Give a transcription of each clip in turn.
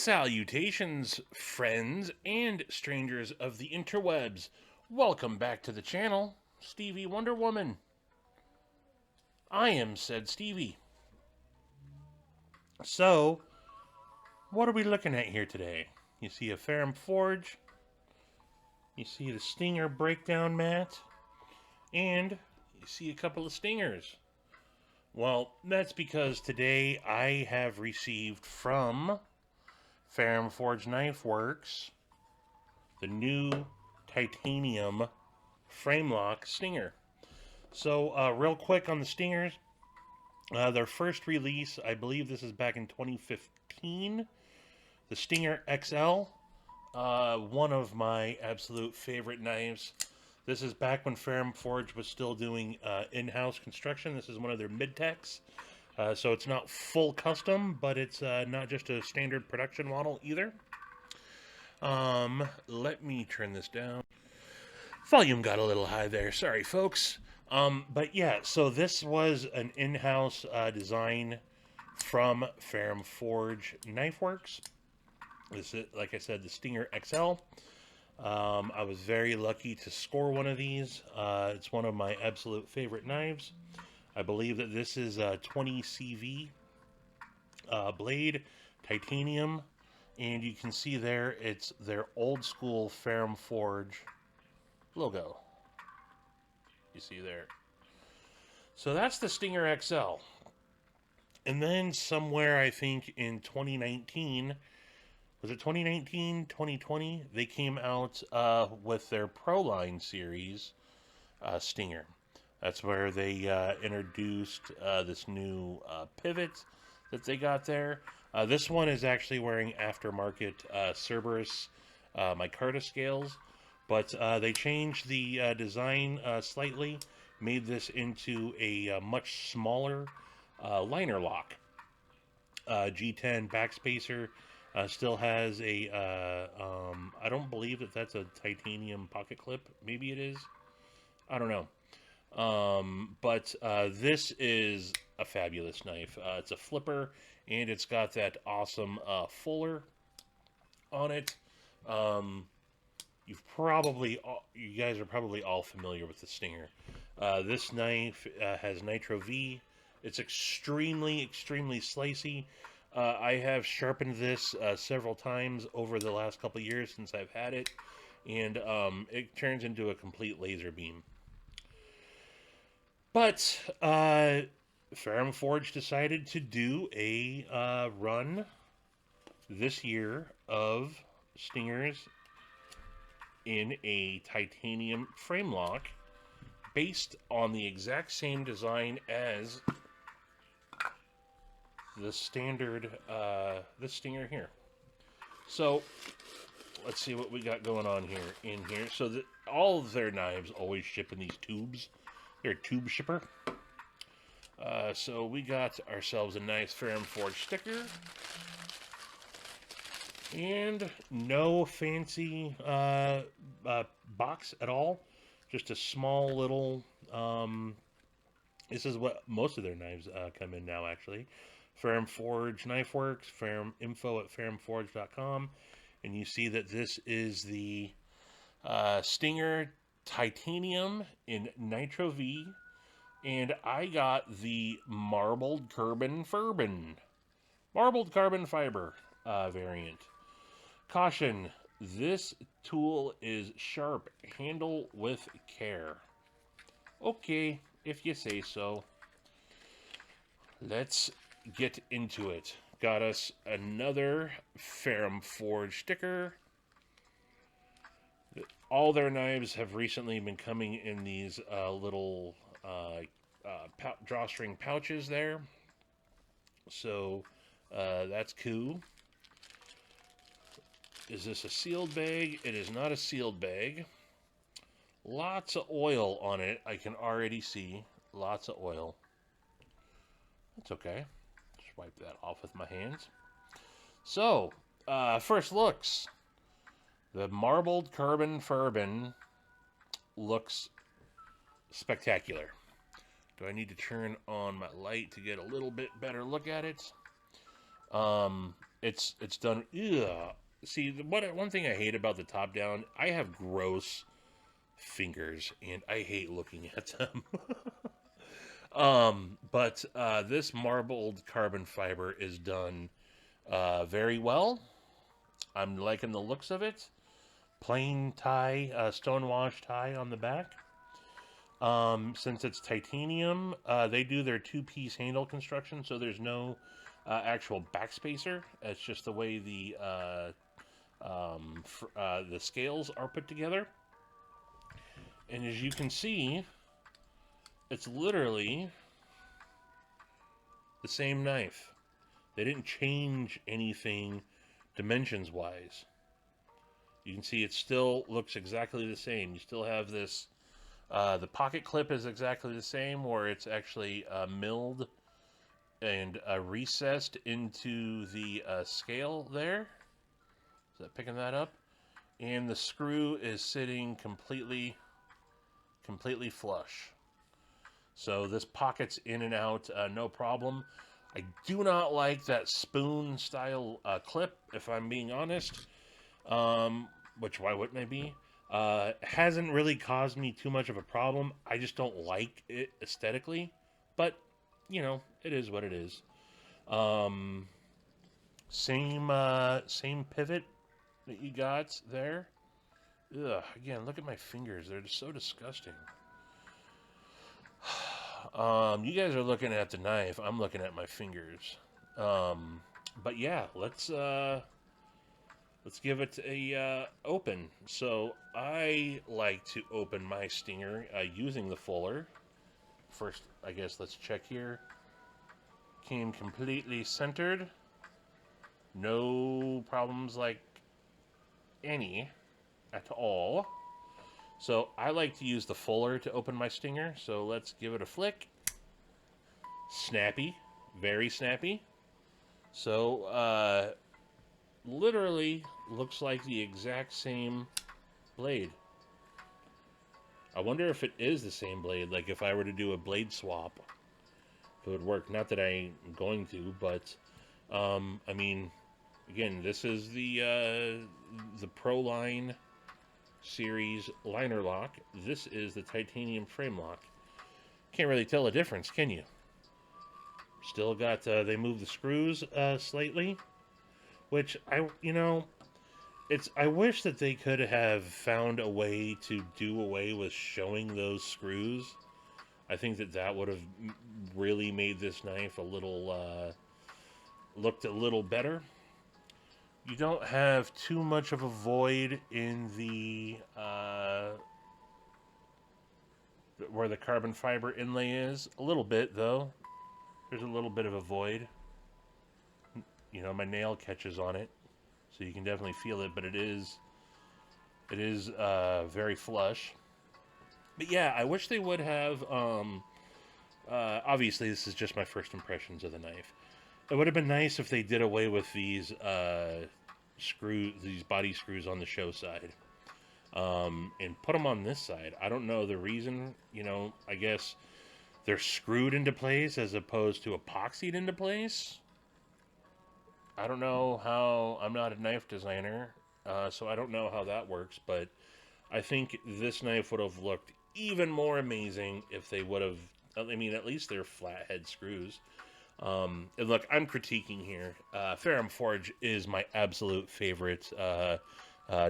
Salutations, friends and strangers of the interwebs. Welcome back to the channel, Stevie Wonder Woman. I am said Stevie. So, what are we looking at here today? You see a Ferrum Forge, you see the Stinger breakdown mat, and you see a couple of stingers. Well, that's because today I have received from Ferrum Forge Knife Works the new titanium frame lock stinger. So, real quick on the stingers, their first release, I believe this is back in 2015, the Stinger XL, one of my absolute favorite knives. This is back when Ferrum Forge was still doing in-house construction. This is one of their mid-techs. So it's not full custom, but it's not just a standard production model either. Let me turn this down. Volume got a little high there. Sorry, folks. But yeah, so this was an in-house design from Ferrum Forge Knife Works. This is, like I said, the Stinger XL. I was very lucky to score one of these. It's one of my absolute favorite knives. I believe that this is a 20 CV blade, titanium, and you can see there it's their old school Ferrum Forge logo. You see there. So that's the Stinger XL. And then somewhere, I think in 2019, was it 2019, 2020? They came out with their Pro Line series Stinger. That's where they introduced this new pivot that they got there. This one is actually wearing aftermarket Cerberus micarta scales, but they changed the design slightly, made this into a much smaller liner lock. G10 backspacer still has a, I don't believe that that's a titanium pocket clip. Maybe it is. I don't know. But this is a fabulous knife. It's a flipper, and it's got that awesome fuller on it. You guys are probably all familiar with the Stinger. This knife has Nitro V. It's extremely slicey. I have sharpened this several times over the last couple years since I've had it, and it turns into a complete laser beam. But Ferrum Forge decided to do a run this year of Stingers in a titanium frame lock based on the exact same design as the standard the Stinger here. So let's see what we got going on here in here. So all of their knives always ship in these tubes. They're a tube shipper. So we got ourselves a nice Ferrum Forge sticker. And no fancy box at all. Just a small little... this is what most of their knives come in now, actually. Ferrum Forge Knife Works, info at ferrumforge.com. And you see that this is the Stinger Titanium in Nitro V, and I got the marbled carbon fiber variant. Caution, this tool is sharp. Handle with care. Okay, if you say so. Let's get into it. Got us another Ferrum Forge sticker. All their knives have recently been coming in these little drawstring pouches there. So that's cool. Is this a sealed bag? It is not a sealed bag. Lots of oil on it. I can already see. Lots of oil. That's okay. Just wipe that off with my hands. So, first looks. The marbled carbon looks spectacular. Do I need to turn on my light to get a little bit better look at it? it's done. Ugh. See, one thing I hate about the top down, I have gross fingers, and I hate looking at them. But this marbled carbon fiber is done very well. I'm liking the looks of it. Plain tie, stonewash tie on the back. Since it's titanium, they do their two-piece handle construction, so there's no actual backspacer. It's just the way the scales are put together. And as you can see, it's literally the same knife. They didn't change anything dimensions-wise. You can see it still looks exactly the same. You still have this, the pocket clip is exactly the same, where it's actually milled and recessed into the scale there. Is that picking that up? And the screw is sitting completely flush. So this pockets in and out, no problem. I do not like that spoon style clip, if I'm being honest. Which why wouldn't I be? Hasn't really caused me too much of a problem. I just don't like it aesthetically. But, you know, it is what it is. Same pivot that you got there. Ugh, again, look at my fingers. They're just so disgusting. You guys are looking at the knife. I'm looking at my fingers. But yeah, let's give it a open. So I like to open my stinger using the fuller. First, I guess let's check here. Came completely centered. No problems like any at all. So I like to use the fuller to open my stinger. So let's give it a flick. Snappy, very snappy. So literally looks like the exact same blade. I wonder if it is the same blade, like if I were to do a blade swap, if it would work. Not that I'm going to, but I mean, again, this is the Pro-Line series liner lock. This is the titanium frame lock. Can't really tell a difference, can you? Still got, they moved the screws slightly, which I wish that they could have found a way to do away with showing those screws. I think that would have really made this knife a little, looked a little better. You don't have too much of a void in the, where the carbon fiber inlay is. A little bit, though. There's a little bit of a void. You know, my nail catches on it, so you can definitely feel it, but it is very flush. But yeah, I wish they would have, obviously this is just my first impressions of the knife. It would have been nice if they did away with these these body screws on the show side, and put them on this side. I don't know the reason. You know, I guess they're screwed into place as opposed to epoxied into place. I don't know how. I'm not a knife designer, so I don't know how that works. But I think this knife would have looked even more amazing if they would have. I mean, at least they're flathead screws. And look, I'm critiquing here. Ferrum Forge is my absolute favorite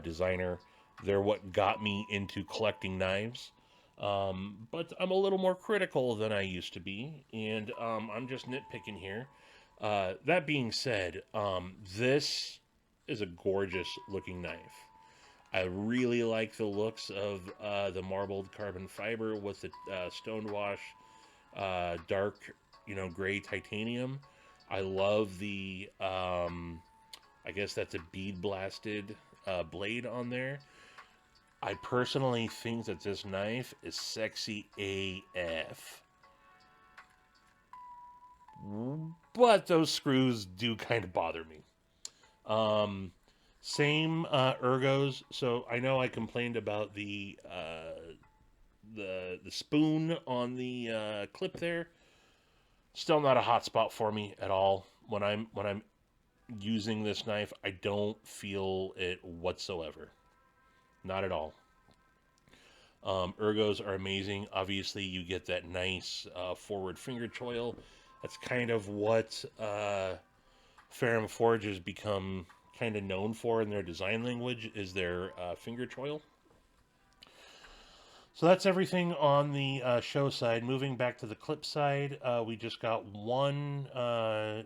designer. They're what got me into collecting knives. But I'm a little more critical than I used to be, and I'm just nitpicking here. That being said, this is a gorgeous looking knife. I really like the looks of the marbled carbon fiber with the stonewash dark, gray titanium. I love the, I guess that's a bead blasted blade on there. I personally think that this knife is sexy AF. But those screws do kind of bother me. Same ergos. So I know I complained about the spoon on the clip there. Still not a hot spot for me at all. When I'm using this knife. I don't feel it whatsoever. Not at all. Ergos are amazing. Obviously, you get that nice forward finger choil. That's kind of what Ferrum Forge has become kind of known for in their design language, is their finger choil. So that's everything on the show side. Moving back to the clip side, we just got one.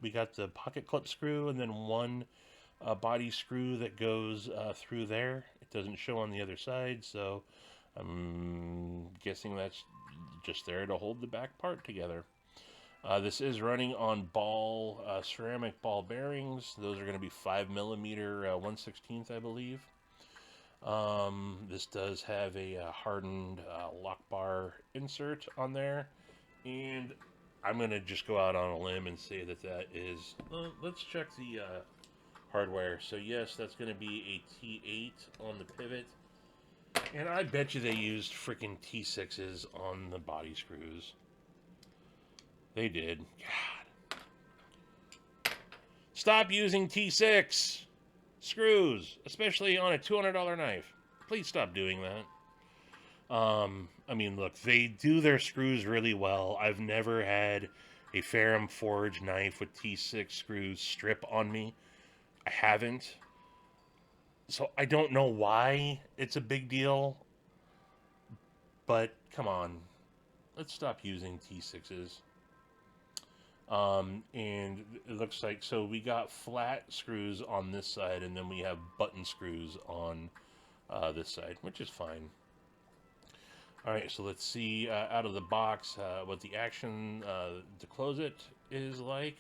We got the pocket clip screw, and then one body screw that goes through there. It doesn't show on the other side, so I'm guessing that's just there to hold the back part together. This is running on ceramic ball bearings. Those are going to be 5mm 1/16, I believe. This does have a hardened lock bar insert on there, and I'm going to just go out on a limb and say that that is, let's check the hardware. So yes, that's going to be a T8 on the pivot, and I bet you they used freaking T6s on the body screws. They did. God. Stop using T6 screws, especially on a $200 knife. Please stop doing that. I mean, look, they do their screws really well. I've never had a Ferrum Forge knife with T6 screws strip on me. I haven't. So I don't know why it's a big deal. But come on. Let's stop using T6s. And it looks like, so we got flat screws on this side, and then we have button screws on this side, which is fine. All right, so let's see out of the box what the action to close it is like.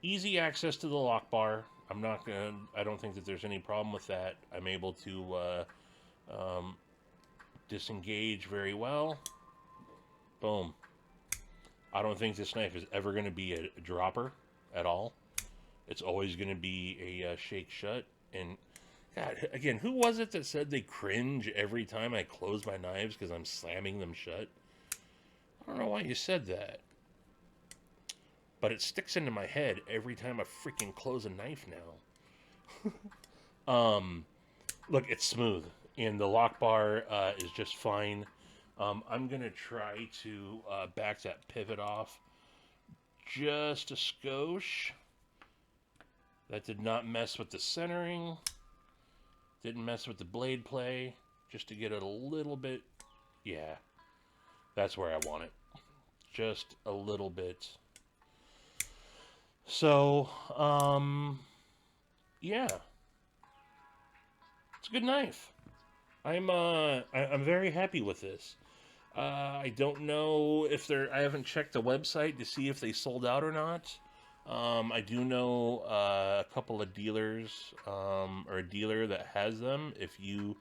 Easy access to the lock bar. I don't think that there's any problem with that. I'm able to disengage very well. Boom. I don't think this knife is ever going to be a dropper at all. It's always going to be a shake shut. And God, again, who was it that said they cringe every time I close my knives because I'm slamming them shut? I don't know why you said that, but it sticks into my head every time I freaking close a knife now. Look, it's smooth, and the lock bar is just fine. I'm going to try to back that pivot off just a skosh. That did not mess with the centering. Didn't mess with the blade play. Just to get it a little bit. Yeah, that's where I want it. Just a little bit. So, yeah. It's a good knife. I'm very happy with this. I don't know if I haven't checked the website to see if they sold out or not. I do know a couple of dealers, or a dealer that has them. If you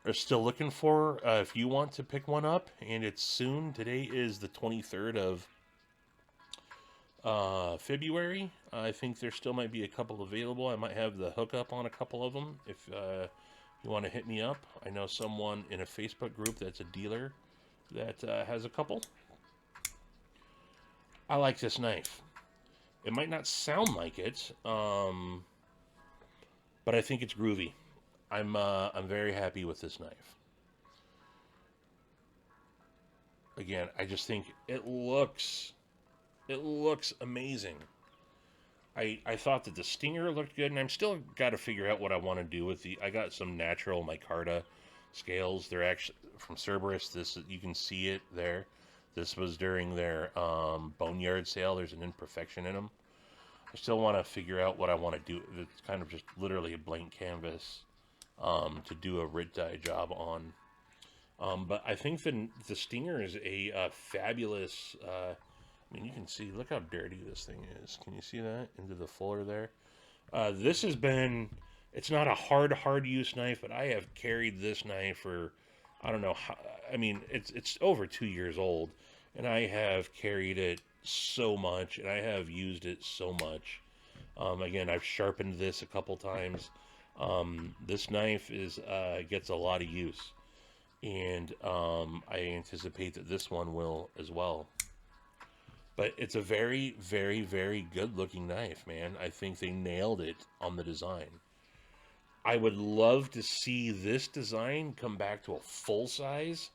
are still looking if you want to pick one up, and it's soon. Today is the 23rd of February. I think there still might be a couple available. I might have the hookup on a couple of them. If you want to hit me up, I know someone in a Facebook group that's a dealer that has a couple. I like this knife. It might not sound like it, but I think it's groovy. I'm very happy with this knife. Again, I just think it looks amazing. I thought that the stinger looked good, and I'm still got to figure out what I want to do with I got some natural micarta scales. They're actually from Cerberus. You can see it there. This was during their boneyard sale. There's an imperfection in them. I still want to figure out what I want to do. It's kind of just literally a blank canvas to do a Rit dye job on. But I think the stinger is a fabulous. I mean, you can see, look how dirty this thing is. Can you see that into the fuller there? This has been, it's not a hard use knife, but I have carried this knife for, I don't know how, I mean, it's over 2 years old, and I have carried it so much, and I have used it so much. Again, I've sharpened this a couple times. This knife gets a lot of use, and I anticipate that this one will as well. But it's a very, very, very good looking knife, man. I think they nailed it on the design. I would love to see this design come back to a full size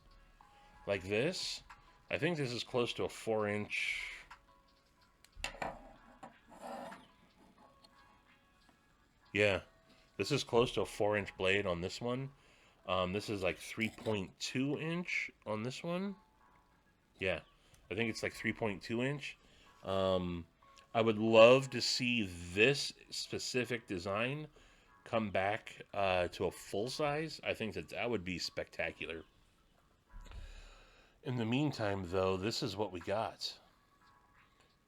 like this. I think this is close to a 4-inch. Yeah, this is close to a 4-inch blade on this one. This is like 3.2 inch on this one. Yeah, I think it's like 3.2 inch. Um, I would love to see this specific design come back to a full size. I think that that would be spectacular. In the meantime, though, this is what we got,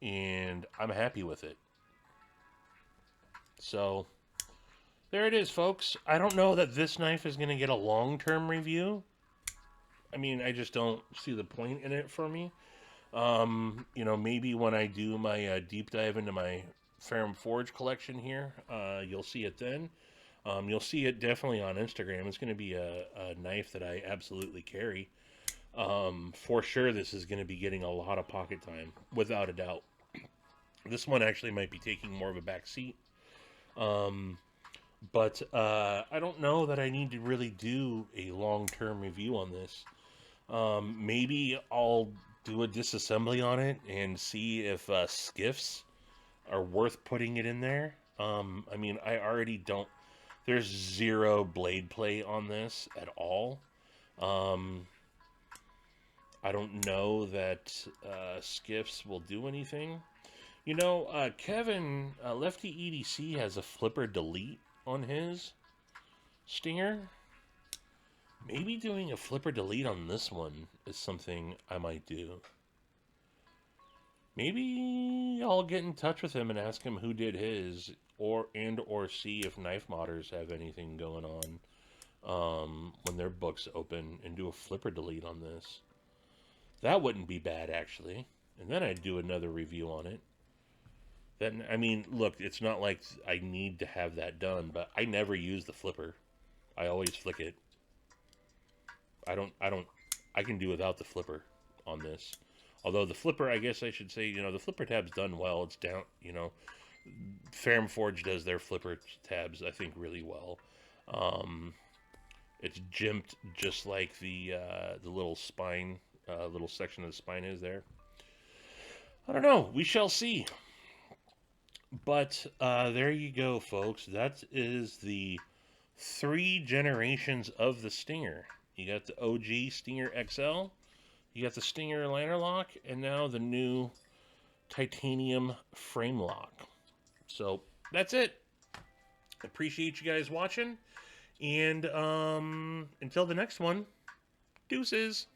and I'm happy with it. So there it is, folks. I don't know that this knife is going to get a long-term review. I mean, I just don't see the point in it for me. You know, maybe when I do my deep dive into my Ferrum Forge collection here, you'll see it then. You'll see it definitely on Instagram. It's going to be a knife that I absolutely carry. For sure, this is going to be getting a lot of pocket time, without a doubt. This one actually might be taking more of a back seat. Um, but I don't know that I need to really do a long-term review on this. Maybe I'll do a disassembly on it and see if skiffs are worth putting it in there. I mean, I already don't. There's zero blade play on this at all. Um, I don't know that skiffs will do anything. You know, Kevin, Lefty EDC has a flipper delete on his Stinger. Maybe doing a flipper delete on this one is something I might do. Maybe I'll get in touch with him and ask him who did his, or see if Knife Modders have anything going on when their book's open, and do a flipper delete on this. That wouldn't be bad, actually. And then I'd do another review on it. Then, I mean, look, it's not like I need to have that done, but I never use the flipper. I always flick it. I can do without the flipper on this. Although the flipper, I guess I should say, you know, the flipper tab's done well. It's down, you know, Ferrum Forge does their flipper tabs, I think, really well. It's jimped just like the little spine, little section of the spine is there. I don't know. We shall see. But there you go, folks. That is the 3 generations of the Stinger. You got the OG Stinger XL, you got the Stinger liner lock, and now the new titanium frame lock. So that's it. Appreciate you guys watching, and until the next one, deuces.